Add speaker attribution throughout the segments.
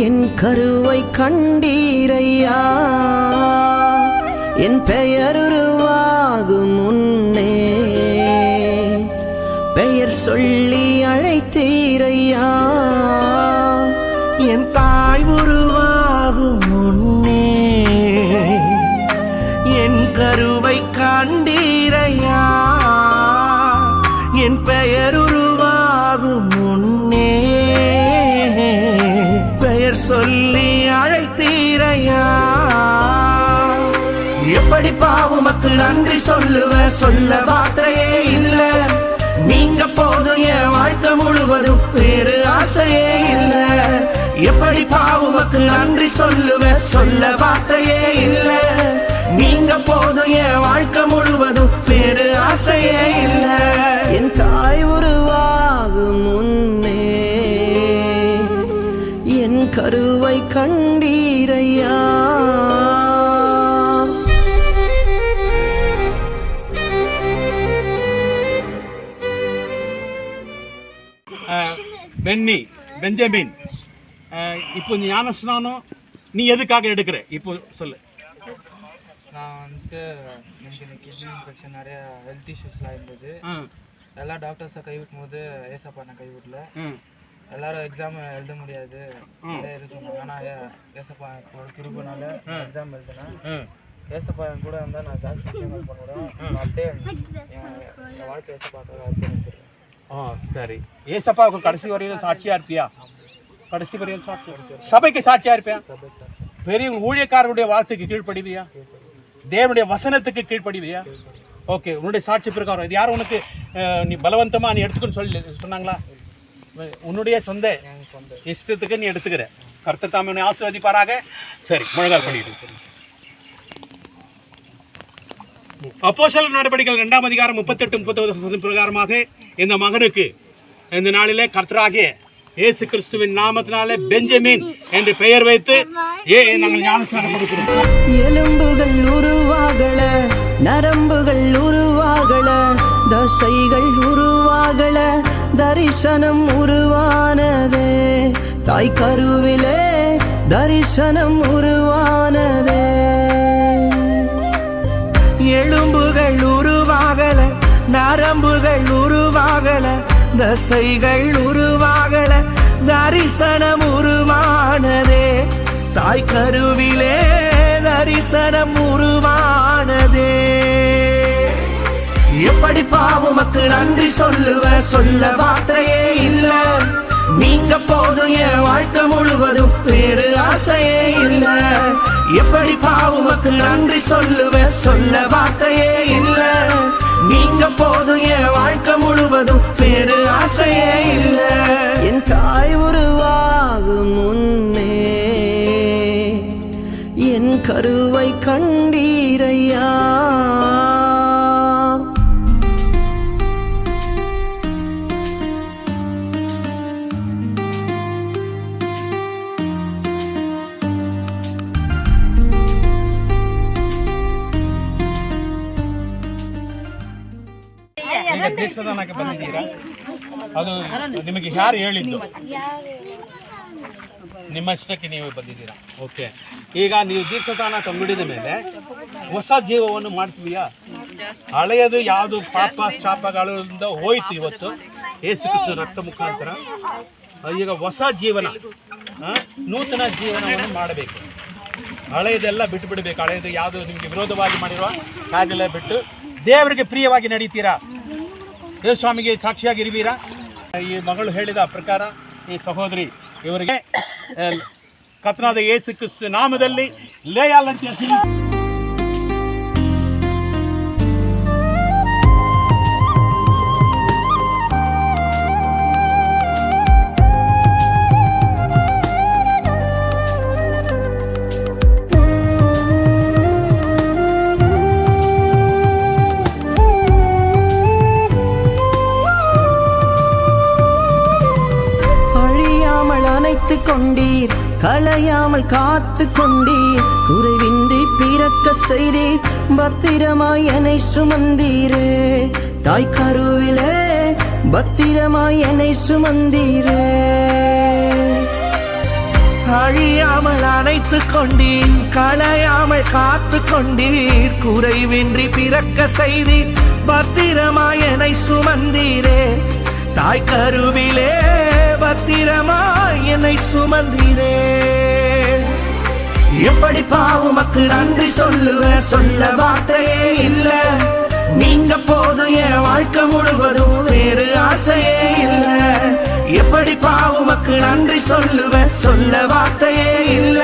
Speaker 1: என் கருவை கண்டீரையா, என் பெயர் உருவாகும் முன்னே பெயர் சொல்லி அழைத்தீரையா,
Speaker 2: என் தாய் உருவாகும் முன்னே என் கருவை கண்டீரையா, என் பெயர் உருவாகும் முன்னே பெயர் சொல்லி அழைத்தீரையா. எப்படி பாவுமக்கு நன்றி சொல்லுவ, சொல்ல வார்த்தையே இல்ல. நீங்க போதும் என் வாழ்க்கை முழுவதும் வேறு ஆசையே இல்ல. எப்படி பாவுமக்கு நன்றி சொல்லுவ, சொல்ல வார்த்தையே இல்ல. நீங்க போதும் என் வாழ்க்கை முழுவதும் வேறு ஆசையே இல்ல.
Speaker 1: என் தாய் உருவாகும் முன்னே என் கருவை கண்டீரையா.
Speaker 3: பெஞ்சமின், இப்போ ஞானஸ்நானம் நீ எதுக்காக எடுக்கிற இப்போ சொல்லு.
Speaker 4: நான் வந்துட்டு எனக்கு இந்த கிட்னி இன்ஃபெக்ஷன் நிறைய ஹெல்த் இஷ்யூஸ்லாம் இருந்தது. எல்லா டாக்டர்ஸை கைவிட்டும் போது ஏசப்பா நான் கைவிடல. எல்லாரும் எக்ஸாம் எழுத முடியாது சொன்னாங்க. ஆனால் ஏசப்பா திருப்பனால எக்ஸாம் எழுதினேன். ஏசப்பா என் கூட இருந்தால் நான் ஜாஸ்தி விஷயங்கள் பண்ணுறேன். அப்படியே என் வாழ்க்கை ஏசப்பாக்காக அர்ப்பணிச்சிருக்கேன்.
Speaker 3: சரி, ஏசப்பாவுக்கு கடைசி வரையும் சாட்சியா இருப்பியா? கடைசி வரையும் சபைக்கு சாட்சியா இருப்பியா? பெரிய ஊழியக்காரருடைய வார்த்தைக்கு கீழ்ப்படிவியா? தேவனுடைய வசனத்துக்கு கீழ்ப்படிவியா? ஓகே, உன்னுடைய சாட்சி பிரகாரம் இது யாரும் உனக்கு நீ பலவந்தமா நீ எடுத்துக்கன்னு சொல்லி சொன்னாங்களா? உன்னுடைய சொந்த இஷ்டத்துக்கு நீ எடுத்துக்கிற. கர்த்தர் தாமே உன்னை ஆசீர்வதிப்பாராக. சரி, முழங்கால் பண்ணிட்டு. அப்போஸ்தலர் நடபடிகள் 2ஆம் அதிகாரம் 38-39 பிரகாரமாக இந்த மகனுக்கு இந்த நாளிலே கர்த்தராகிய இயேசு கிறிஸ்துவின் நாமத்தினாலே பெஞ்சமின் என்று பெயர் வைத்து நாங்கள் ஞானஸ்நானம் கொடுக்கிறோம்.
Speaker 1: எலும்புகள் உருவாகல, நரம்புகள் உருவாகல, தசைகள் உருவாகல, தரிசனம் உருவானதே. தாய் கருவிலே தரிசனம் உருவானதே.
Speaker 2: எலும்புகள் உருவாகல, நரம்புகள் உருவாகல, தசைகள் உருவாகல, தரிசனம் உருவானதே. தாய் கருவிலே தரிசனம் உருவானதே. எப்படி பாவுமக்கு நன்றி சொல்லுவ, சொல்ல வார்த்தையே இல்ல. நீங்க போதும் என் வாழ்க்கை முழுவதும் வேறு ஆசையே இல்ல. எப்படி பாவுமக்கு நன்றி சொல்லுவ, சொல்ல வார்த்தையே இல்ல. நீங்க போதும் என் வாழ்க்கை முழுவதும் வேறு ஆசையே இல்ல.
Speaker 1: என் தாய் உருவாகும் முன்னே என் கருவை கண்டீரையா.
Speaker 3: ಈಗ ದೀಕ್ಷಾದಾನಕ್ಕೆ ಬಂದಿದ್ದೀರಾ? ಅದು ನಿಮಗೆ ಯಾರು ಹೇಳಿದ್ದು? ನಿಮ್ಮ ಇಷ್ಟಕ್ಕೆ ನೀವು ಬಂದಿದ್ದೀರಾ? ಓಕೆ, ಈಗ ನೀವು ದೀಕ್ಷಾದಾನ ತಂಬಿಡಿದ ಮೇಲೆ ಹೊಸ ಜೀವವನ್ನು ಮಾಡ್ತೀವಿಯಾ? ಹಳೆಯದು ಯಾವುದು ಪಾಪ ಶಾಪಗಳಿಂದ ಹೋಯ್ತು ಇವತ್ತು ಯೇಸು ಕ್ರಿಸ್ತ ರಕ್ತ ಮುಖಾಂತರ. ಈಗ ಹೊಸ ಜೀವನ, ನೂತನ ಜೀವನವನ್ನು ಮಾಡಬೇಕು. ಹಳೆಯದೆಲ್ಲ ಬಿಟ್ಟು ಬಿಡಬೇಕು. ಹಳೆಯದು ಯಾವುದು ನಿಮಗೆ ವಿರೋಧವಾಗಿ ಮಾಡಿರುವ ಕಾರ್ಯೆಲ್ಲ ಬಿಟ್ಟು ದೇವರಿಗೆ ಪ್ರಿಯವಾಗಿ ನಡೀತೀರಾ? ದೇವಸ್ವಾಮಿಗೆ ಸಾಕ್ಷಿಯಾಗಿರುವೀರಾ? ಈ ಮಗಳು ಹೇಳಿದ ಪ್ರಕಾರ ಈ ಸಹೋದರಿ ಇವರಿಗೆ ಕರ್ತನಾದ ಯೇಸು ಕ್ರಿಸ್ತ ನಾಮದಲ್ಲಿ ಲೇಯಾಲ್ ಅಂತ ಹೇಳ್ತೀನಿ.
Speaker 1: கொண்டீர், களையாமல் காத்து கொண்டீர், குறைவின்றி பிறக்க செய்தீர், பத்திரமாய் என்னை சுமந்தீரே. தாய் கருவிலே பத்திரமாய் என்னை சுமந்தீரே.
Speaker 2: அழியாமல் அணைத்து கொண்டீர், களையாமல் காத்து கொண்டீர், குறைவின்றி பிறக்க செய்தீர், பத்திரமாய் என்னை சுமந்தீரே, தாய் கருவிலே பத்திரமாய் என்னை சுமந்தீரே. எப்படி பாவுமக்கு நன்றி சொல்லுவேன், சொல்ல வார்த்தையே இல்ல, நீங்க போதும் என் வாழ்க்கை முழுவதும், வேறு ஆசையே இல்ல. எப்படி பாவுமக்கு நன்றி சொல்லுவேன், சொல்ல வார்த்தையே இல்ல,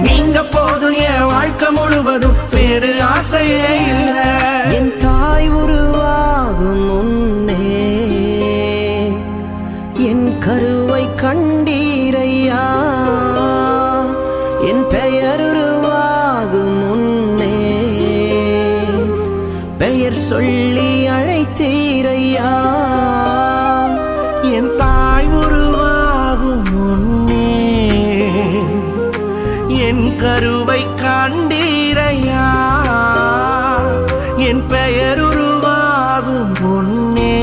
Speaker 2: நீங்க போதும் என் வாழ்க்கை முழுவதும், வேறு ஆசையே இல்ல.
Speaker 1: என் தாய் உருவாகும் முன்னே என் கருவை கண்டீரையா, என் பெயர் உருவாகும் முன்னே பெயர் சொல்லி அழைத்தீரையா.
Speaker 2: என் தாய் உருவாகும் முன்னே என் கருவை கண்டீரையா, என் பெயர் உருவாகும் முன்னே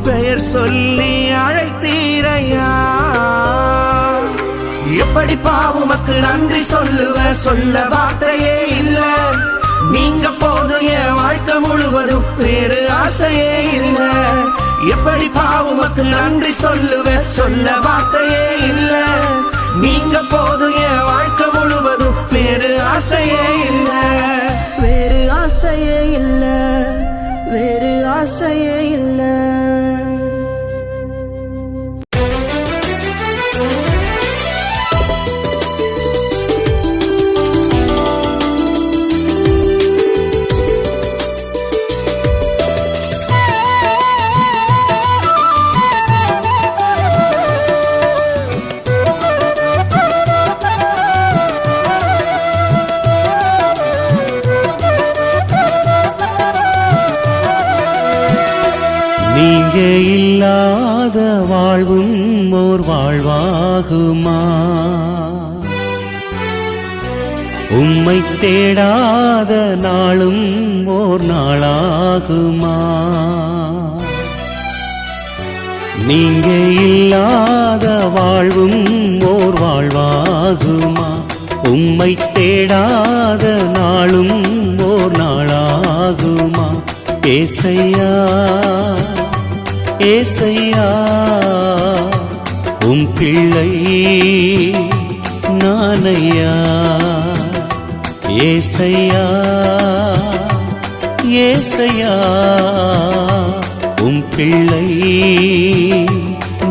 Speaker 2: பெயர் சொல்லி அழைத்தீரையா. எப்படி பாவுமக்கு நன்றி சொல்லுவேன், சொல்ல வார்த்தையே இல்ல, நீங்க போதும் என் வாழ்க்கை முழுவதும், வேறு ஆசையே இல்ல. எப்படி பாவுமக்கு நன்றி சொல்லுவேன், சொல்ல வார்த்தையே இல்ல, நீங்க போதும் என் வாழ்க்கை முழுவதும், வேறு ஆசையே இல்ல.
Speaker 1: வேறு ஆசையே இல்ல, வேறு ஆசையே இல்ல.
Speaker 5: நீங்க இல்லாத வாழ்வும் ஓர் வாழ்வாகுமா, உம்மை தேடாத நாளும் ஓர் நாளாகுமா. நீங்க இல்லாத வாழ்வும் ஓர் வாழ்வாகுமா, உம்மை தேடாத நாளும் ஓர் நாளாகுமா. ஏசையா ஏசையா உம் பிள்ளை நானையா. ஏசையா ஏசையா உம் பிள்ளை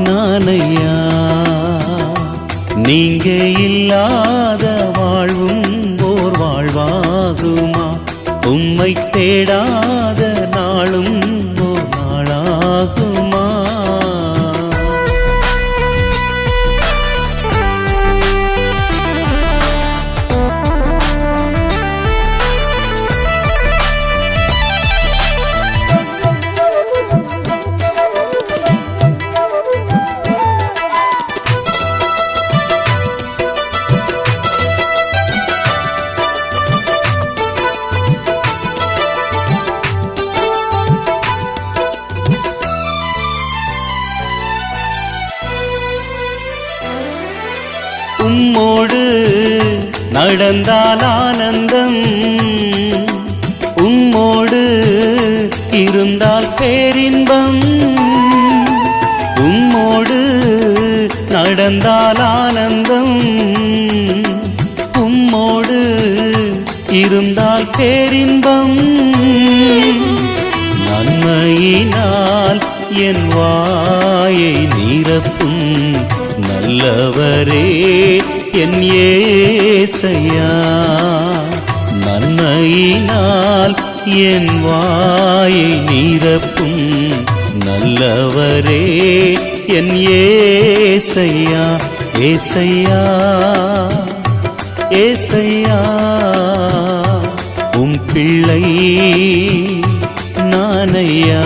Speaker 5: நானையா. நீங்க இல்லாத வாழ்வும் ஓர் வாழ்வாகுமா, உம்மை தேடாத நாளும் ஓர் நாளாகுமா. உம்மோடு நடந்தால் ஆனந்தம், உம்மோடு இருந்தால் பேரின்பம். உம்மோடு நடந்தால் ஆனந்தம், உம்மோடு இருந்தால் பேரின்பம். நன்மையினால் என் வாயை நிரப்பும் நல்லவரே என் ஏசையா. நன்மையினால் என் வாயை நிரப்பும் நல்லவரே என் ஏசையா. ஏசையா ஏசையா உம் பிள்ளை நானையா.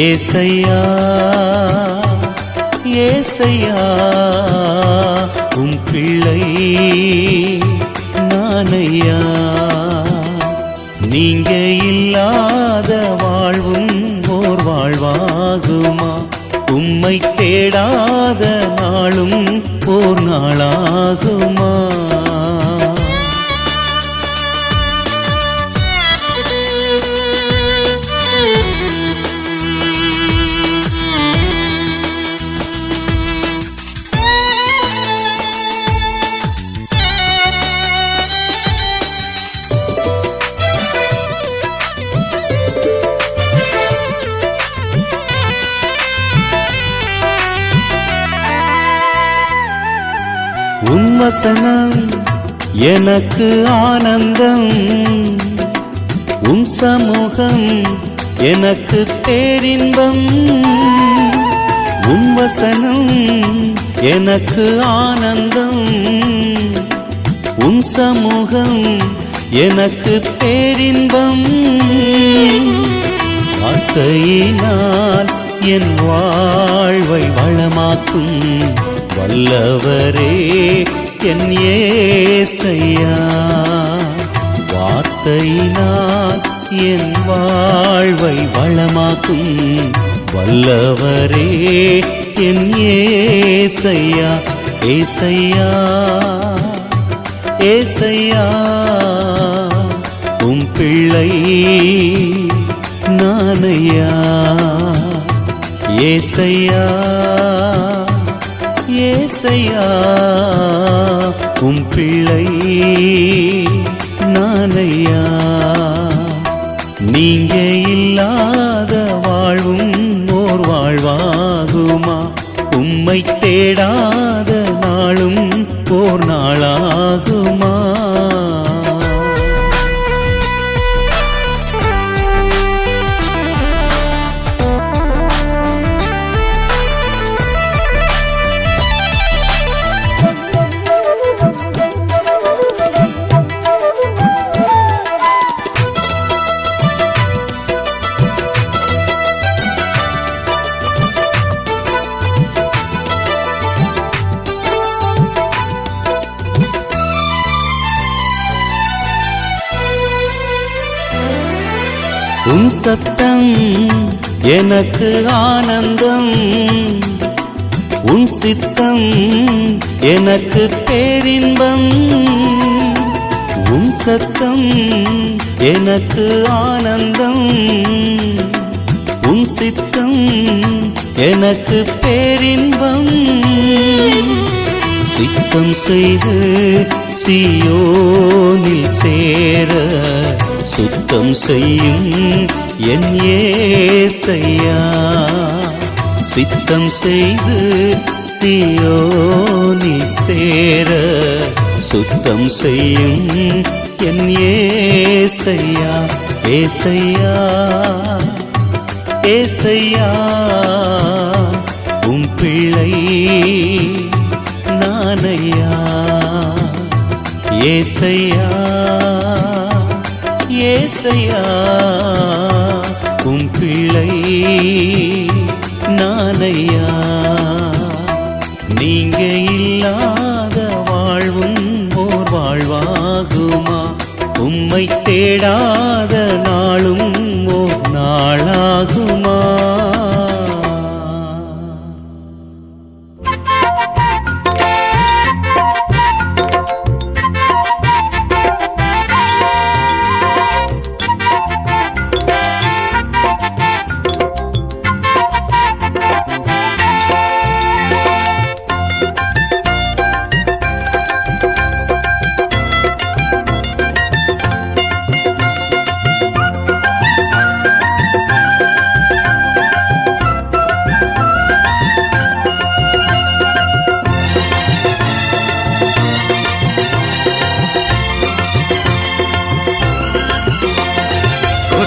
Speaker 5: ஏசையா ஏசையா உம் பிள்ளை நானையா. நீங்க இல்லாத வாழ்வும் ஓர் வாழ்வாகுமா, உம்மை தேடாத தேடாத நாளும் ஓர் நாளாகுமா? உன் வசனம் எனக்கு ஆனந்தம், உன் சமூகம் எனக்கு பேரின்பம். உன் வசனம் எனக்கு ஆனந்தம், உன் சமூகம் எனக்கு பேரின்பம். வார்த்தையினால் என் வாழ்வை வளமாக்கும் வல்லவரே என் இயேசையா. வார்த்தையினால் என் வாழ்வை வளமாக்கும் வல்லவரே என் இயேசையா. ஏசையா ஏசையா உம் பிள்ளை நானையா. ஏசையா ஏசையா உம் பிள்ளை நானையா. நீங்க இல்லாத வாழ்வும் ஓர் வாழ்வாகுமா? உம்மை தேடாத நாளும் ஓர் நாளாகுமா? உன் சத்தம் எனக்கு ஆனந்தம், உன் சித்தம் எனக்கு பேரின்பம். உன் சத்தம் எனக்கு ஆனந்தம், உன் சித்தம் எனக்கு பேரின்பம். சித்தம் செய்து சீயோனில் சேர சுத்தம் செய்யும் என் இயேசையா. சித்தம் செய்து சீயோனில் சேர சுத்தம் செய்யும் என் இயேசையா. ஏசையா ஏசையா உம் பிள்ளை நானையா. ஏசையா ஏசையா உம் பிள்ளை நானையா. நீங்க இல்லாத வாழ்வும் ஓர் வாழ்வாகுமா? உம்மை தேடாத நாளும் ஓர் நாளாகுமா?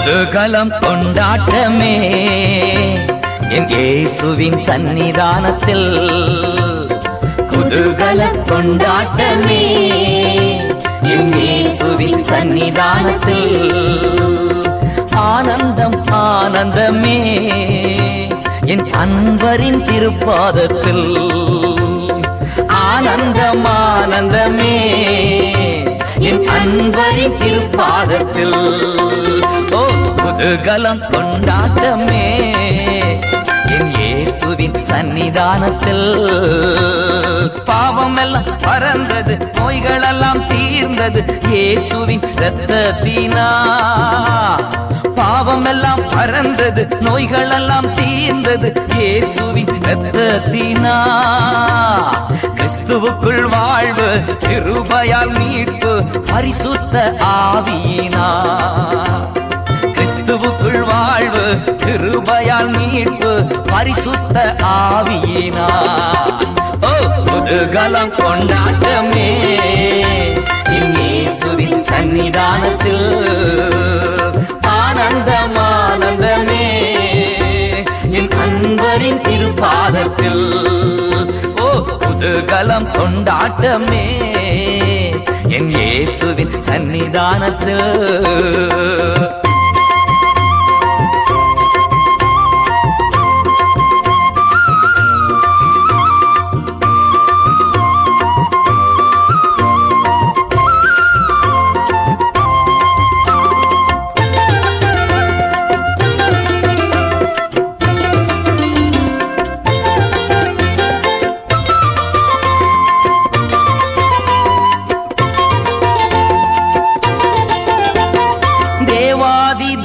Speaker 6: குதூகலம் கொண்டாட்டமே என் இயேசுவின் சன்னிதானத்தில். குதூகலம் கொண்டாட்டமே என் இயேசுவின் சன்னிதானத்தில். ஆனந்தம் ஆனந்தமே என் அன்பரின் திருப்பாதத்தில். ஆனந்தம் ஆனந்தமே என் அன்பரின் திருப்பாதத்தில். ஓ குதூகலம் கொண்டாட்டமே என் இயேசுவின் சன்னிதானத்தில். பாவம் எல்லாம் பறந்தது, நோய்கள் எல்லாம் தீர்ந்தது இயேசுவின் இரத்தத்தினா. பாவம் எல்லாம் பறந்தது, நோய்கள் எல்லாம் தீர்ந்தது இயேசுவின் இரத்தத்தினா. கிறிஸ்துவுக்குள் வாழ்வு, கிருபையால் மீட்பு, பரிசுத்த ஆவியினா. கிறிஸ்துவுக்குள் வாழ்வு, கிருபையால் மீட்பு, பரிசுத்த ஆவியினா. ஓ புதுகலம் கொண்டாட்டமே என் இயேசுவின் சன்னிதானத்தில். ஆனந்தம் ஆனந்தமே என் அன்பரின் திருப்பாதத்தில். ஓ புதுகலம் கொண்டாட்டமே என் இயேசுவின் சன்னிதானத்தில்.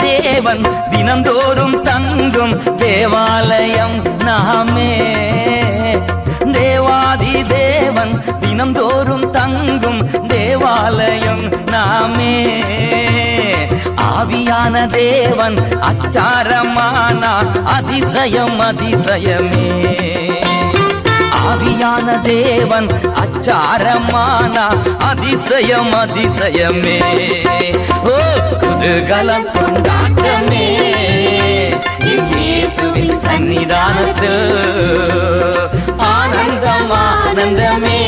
Speaker 6: தேவன் தினந்தோறும் தங்கும் தேவாலயம் நாமே. தேவாதி தேவன் தினந்தோறும் தங்கும் தேவாலயம் நாமே. ஆவியான தேவன் அச்சாரமான அதிசயம் அதிசயமே. ஆவியான தேவன் அச்சாரமான அதிசயம் அதிசயமே. ஓ குதூகலம் கொண்டாட்டமே என் இயேசுவின் சன்னிதானத்தில். ஆனந்தம் ஆனந்தமே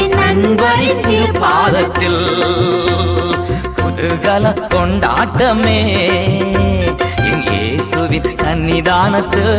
Speaker 6: என் அன்பரின் திருப்பாதத்தில். குதூகலம் கொண்டாட்டமே என் இயேசுவின் சன்னிதானத்தில்.